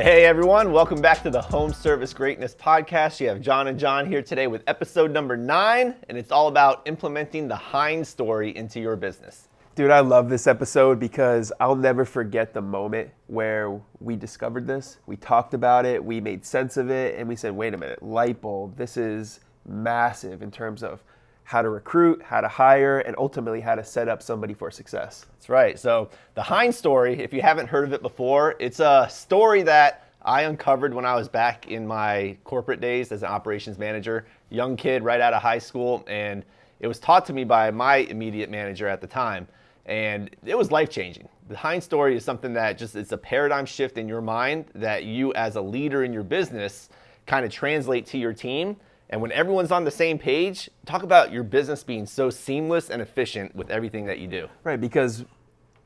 Hey everyone, welcome back to the Home Service Greatness Podcast. You have John and John here today with episode number 9, and it's all about implementing the Hines Story into your business. Dude, I love this episode because I'll never forget the moment where we discovered this. We talked about it, we made sense of it, and we said, wait a minute, light bulb, this is massive in terms of how to recruit, how to hire, and ultimately how to set up somebody for success. That's right. So the Hines Story, if you haven't heard of it before, it's a story that I uncovered when I was back in my corporate days as an operations manager, young kid right out of high school, and it was taught to me by my immediate manager at the time, and it was life-changing. The Hines Story is something that it's a paradigm shift in your mind that you as a leader in your business kind of translate to your team. And when everyone's on the same page, talk about your business being so seamless and efficient with everything that you do. Right, because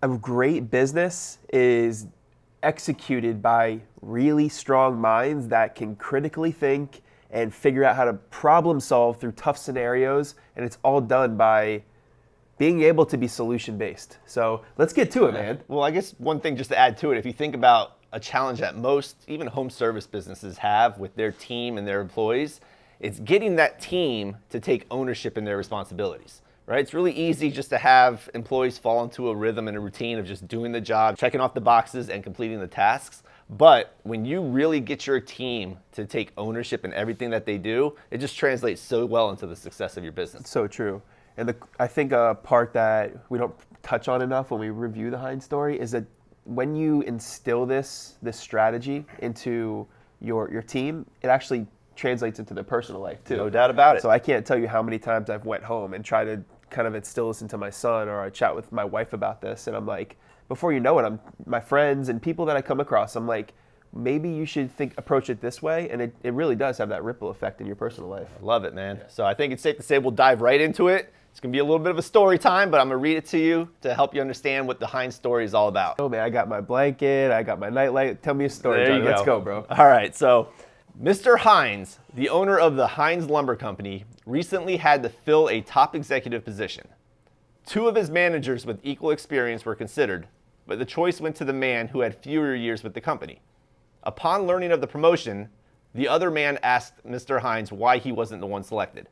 a great business is executed by really strong minds that can critically think and figure out how to problem solve through tough scenarios. And it's all done by being able to be solution-based. So let's get to it, man. Well, I guess one thing just to add to it, if you think about a challenge that most, even home service businesses have with their team and their employees, it's getting that team to take ownership in their responsibilities, right? It's really easy just to have employees fall into a rhythm and a routine of just doing the job, checking off the boxes and completing the tasks. But when you really get your team to take ownership in everything that they do, it just translates so well into the success of your business. So true. And I think a part that we don't touch on enough when we review the Hines Story is that when you instill this strategy into your team, it actually translates into their personal life too. No doubt about it. So I can't tell you how many times I've went home and tried to kind of instill this into my son, or I chat with my wife about this, and I'm like, before you know it, my friends and people that I come across, I'm like, maybe you should approach it this way, and it really does have that ripple effect in your personal life. I love it, man. So I think it's safe to say we'll dive right into it. It's going to be a little bit of a story time, but I'm going to read it to you to help you understand what the Hines Story is all about. Oh man, I got my blanket, I got my nightlight. Tell me a story, John. Let's go, bro. All right, so Mr. Hines, the owner of the Hines Lumber Company, recently had to fill a top executive position. 2 of his managers with equal experience were considered, but the choice went to the man who had fewer years with the company. Upon learning of the promotion, the other man asked Mr. Hines why he wasn't the one selected.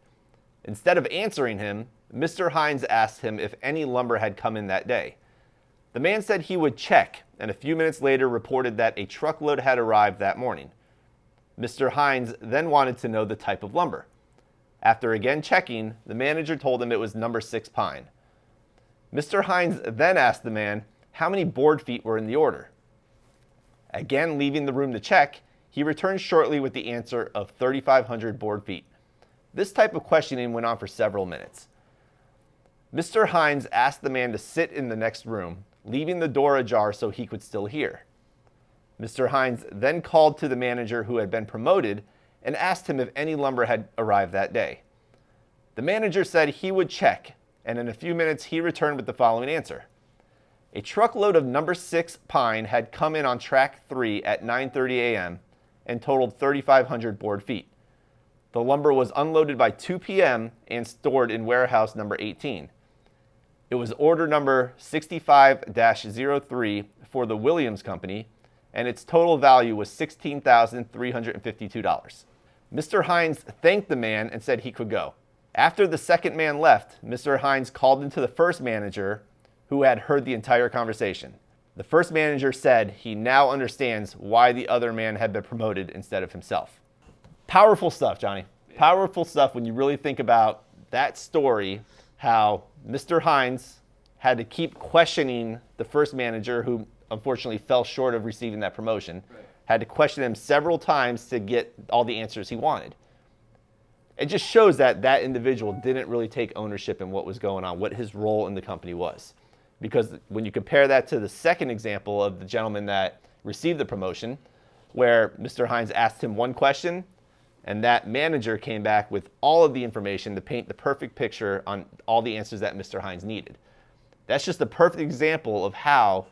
Instead of answering him, Mr. Hines asked him if any lumber had come in that day. The man said he would check, and a few minutes later reported that a truckload had arrived that morning. Mr. Hines then wanted to know the type of lumber. After again checking, the manager told him it was number 6 pine. Mr. Hines then asked the man how many board feet were in the order. Again leaving the room to check, he returned shortly with the answer of 3,500 board feet. This type of questioning went on for several minutes. Mr. Hines asked the man to sit in the next room, leaving the door ajar so he could still hear. Mr. Hines then called to the manager who had been promoted and asked him if any lumber had arrived that day. The manager said he would check, and in a few minutes he returned with the following answer. A truckload of number 6 pine had come in on track 3 at 9:30 a.m. and totaled 3,500 board feet. The lumber was unloaded by 2 p.m. and stored in warehouse number 18. It was order number 65-03 for the Williams Company, and its total value was $16,352. Mr. Hines thanked the man and said he could go. After the second man left, Mr. Hines called into the first manager, who had heard the entire conversation. The first manager said he now understands why the other man had been promoted instead of himself. Powerful stuff, Johnny. Powerful stuff when you really think about that story, how Mr. Hines had to keep questioning the first manager, who unfortunately fell short of receiving that promotion, had to question him several times to get all the answers he wanted. It just shows that that individual didn't really take ownership in what was going on, what his role in the company was. Because when you compare that to the second example of the gentleman that received the promotion, where Mr. Hines asked him one question, and that manager came back with all of the information to paint the perfect picture on all the answers that Mr. Hines needed. That's just a perfect example of how,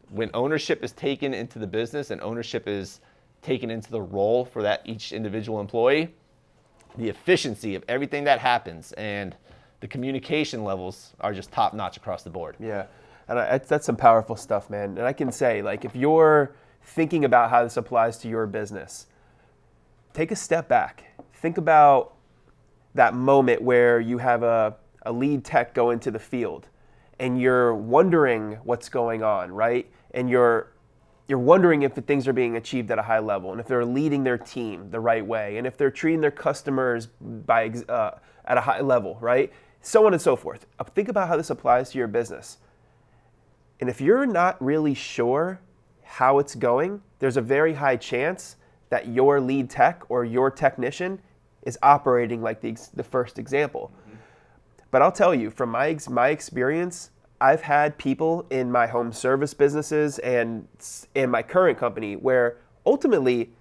when ownership is taken into the business and ownership is taken into the role for that each individual employee, the efficiency of everything that happens and the communication levels are just top notch across the board. Yeah, and that's some powerful stuff, man. And I can say, like, if you're thinking about how this applies to your business, take a step back. Think about that moment where you have a lead tech go into the field and you're wondering what's going on, right? And you're wondering if the things are being achieved at a high level and if they're leading their team the right way and if they're treating their customers at a high level, right? So on and so forth. Think about how this applies to your business. And if you're not really sure how it's going, there's a very high chance that your lead tech or your technician is operating like the first example. Mm-hmm. But I'll tell you, from my experience, I've had people in my home service businesses and in my current company where ultimately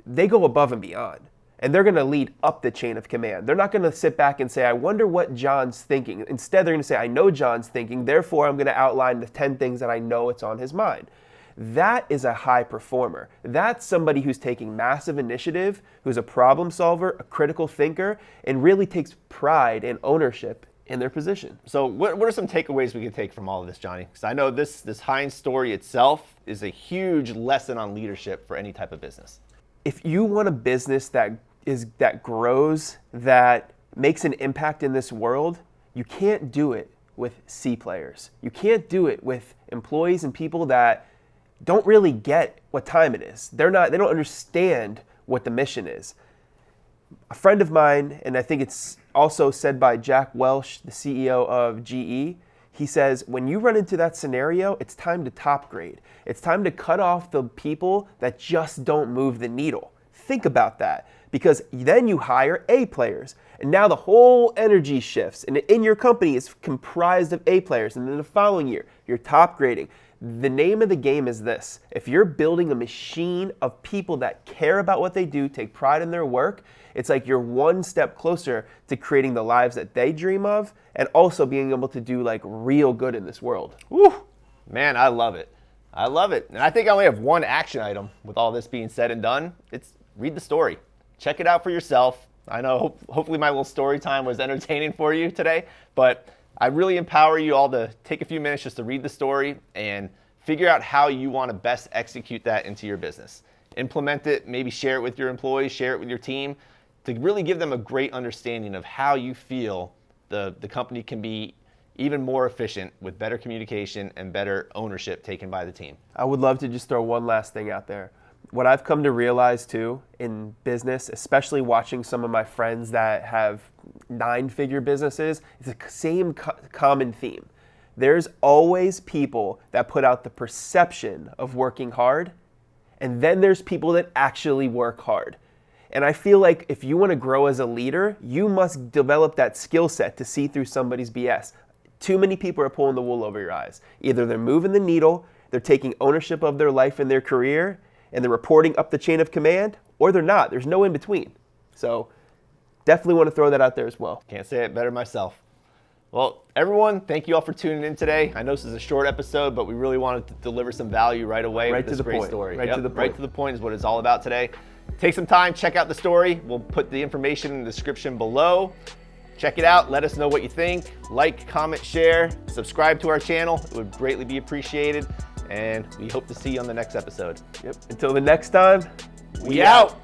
they go above and beyond. And they're going to lead up the chain of command. They're not going to sit back and say, I wonder what John's thinking. Instead, they're going to say, I know John's thinking, therefore I'm going to outline the 10 things that I know it's on his mind. That is a high performer. That's somebody who's taking massive initiative, who's a problem solver, a critical thinker, and really takes pride and ownership in their position. So what are some takeaways we can take from all of this, Johnny? Because I know this Hines story itself is a huge lesson on leadership for any type of business. If you want a business that grows, that makes an impact in this world, you can't do it with C players. You can't do it with employees and people that don't really get what time it is. They don't understand what the mission is. A friend of mine, and I think it's also said by Jack Welch, the CEO of GE, he says, when you run into that scenario, it's time to top grade. It's time to cut off the people that just don't move the needle. Think about that, because then you hire A players. And now the whole energy shifts. And in your company is comprised of A players. And then the following year, you're top grading. The name of the game is this. If you're building a machine of people that care about what they do, take pride in their work, it's like you're one step closer to creating the lives that they dream of and also being able to do like real good in this world. Woo! Man, I love it. I love it. And I think I only have one action item with all this being said and done. It's read the story. Check it out for yourself. I know hopefully my little story time was entertaining for you today, but I really empower you all to take a few minutes just to read the story and figure out how you want to best execute that into your business. Implement it, maybe share it with your employees, share it with your team to really give them a great understanding of how you feel the company can be even more efficient with better communication and better ownership taken by the team. I would love to just throw one last thing out there. What I've come to realize too in business, especially watching some of my friends that have 9-figure businesses, is the same common theme. There's always people that put out the perception of working hard, and then there's people that actually work hard. And I feel like if you want to grow as a leader, you must develop that skill set to see through somebody's BS. Too many people are pulling the wool over your eyes. Either they're moving the needle, they're taking ownership of their life and their career, and they're reporting up the chain of command, or they're not. There's no in between. So definitely want to throw that out there as well. Can't say it better myself. Well, everyone, thank you all for tuning in today. I know this is a short episode, but we really wanted to deliver some value right away with this great story. Right to the point. Right to the point is what it's all about today. Take some time, check out the story. We'll put the information in the description below. Check it out. Let us know what you think. Like, comment, share, subscribe to our channel. It would greatly be appreciated. And we hope to see you on the next episode. Yep. Until the next time, we out.